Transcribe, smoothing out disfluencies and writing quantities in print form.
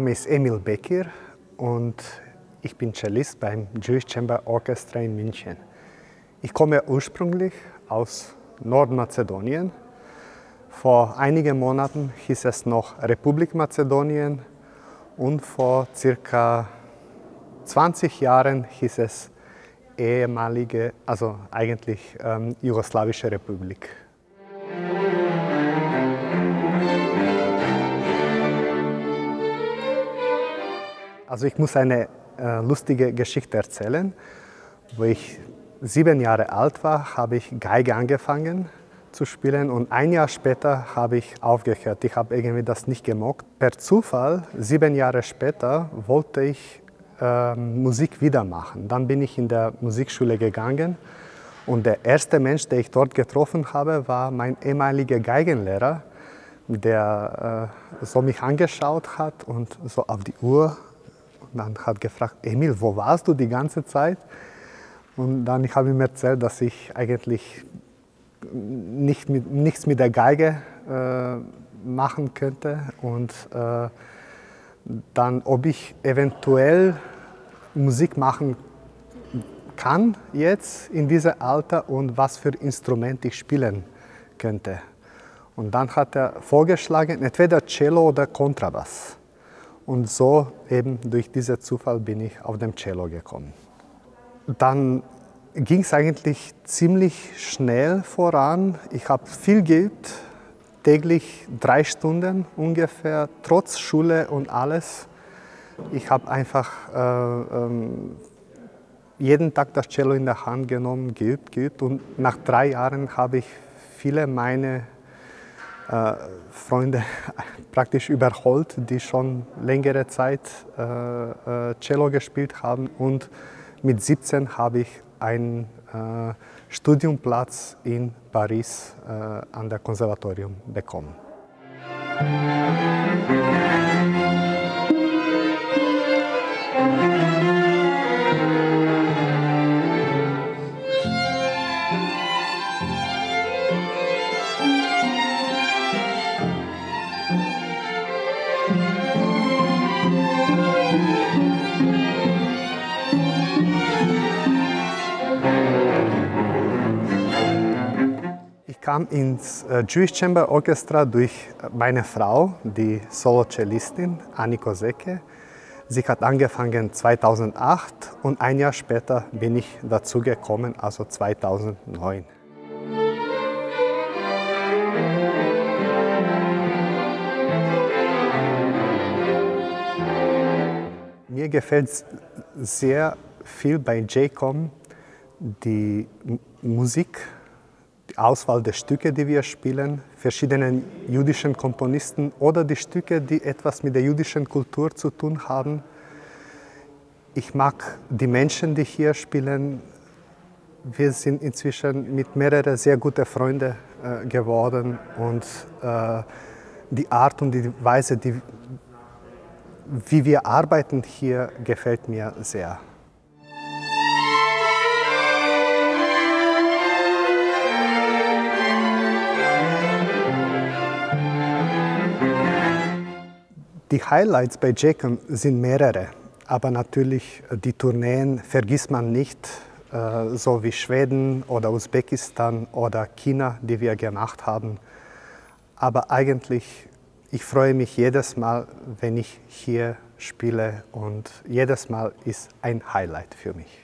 Name ist Emil Bekir und ich bin Cellist beim Jewish Chamber Orchestra in München. Ich komme ursprünglich aus Nordmazedonien. Vor einigen Monaten hieß es noch Republik Mazedonien und vor circa 20 Jahren hieß es ehemalige, also eigentlich Jugoslawische Republik. Also ich muss eine lustige Geschichte erzählen. Wo ich 7 Jahre alt war, habe ich Geige angefangen zu spielen und ein Jahr später habe ich aufgehört. Ich habe irgendwie das nicht gemocht. Per Zufall, 7 Jahre später, wollte ich Musik wieder machen. Dann bin ich in der Musikschule gegangen und der erste Mensch, den ich dort getroffen habe, war mein ehemaliger Geigenlehrer, der so mich angeschaut hat und so auf die Uhr und dann hat gefragt, Emil, wo warst du die ganze Zeit? Und dann habe ich ihm erzählt, dass ich eigentlich nichts mit der Geige machen könnte und dann, ob ich eventuell Musik machen kann jetzt in diesem Alter und was für Instrument ich spielen könnte. Und dann hat er vorgeschlagen, entweder Cello oder Kontrabass. Und so eben durch diesen Zufall bin ich auf dem Cello gekommen. Dann ging es eigentlich ziemlich schnell voran. Ich habe viel geübt, täglich 3 Stunden ungefähr, trotz Schule und alles. Ich habe einfach jeden Tag das Cello in der Hand genommen, geübt. Und nach 3 Jahren habe ich viele meiner Freunde praktisch überholt, die schon längere Zeit Cello gespielt haben. Und mit 17 habe ich einen Studiumplatz in Paris an der Konservatorium bekommen. Ich kam ins Jewish Chamber Orchestra durch meine Frau, die Solo-Cellistin Anni Koseke. Sie hat angefangen 2008 und ein Jahr später bin ich dazugekommen, also 2009. Mir gefällt sehr viel bei JCOM die Musik, die Auswahl der Stücke, die wir spielen, verschiedenen jüdischen Komponisten oder die Stücke, die etwas mit der jüdischen Kultur zu tun haben. Ich mag die Menschen, die hier spielen. Wir sind inzwischen mit mehreren sehr guten Freunden geworden und die Art und die Weise, wie wir arbeiten hier, gefällt mir sehr. Die Highlights bei JCOM sind mehrere, aber natürlich die Tourneen vergisst man nicht, so wie Schweden oder Usbekistan oder China, die wir gemacht haben. Aber eigentlich, ich freue mich jedes Mal, wenn ich hier spiele und jedes Mal ist ein Highlight für mich.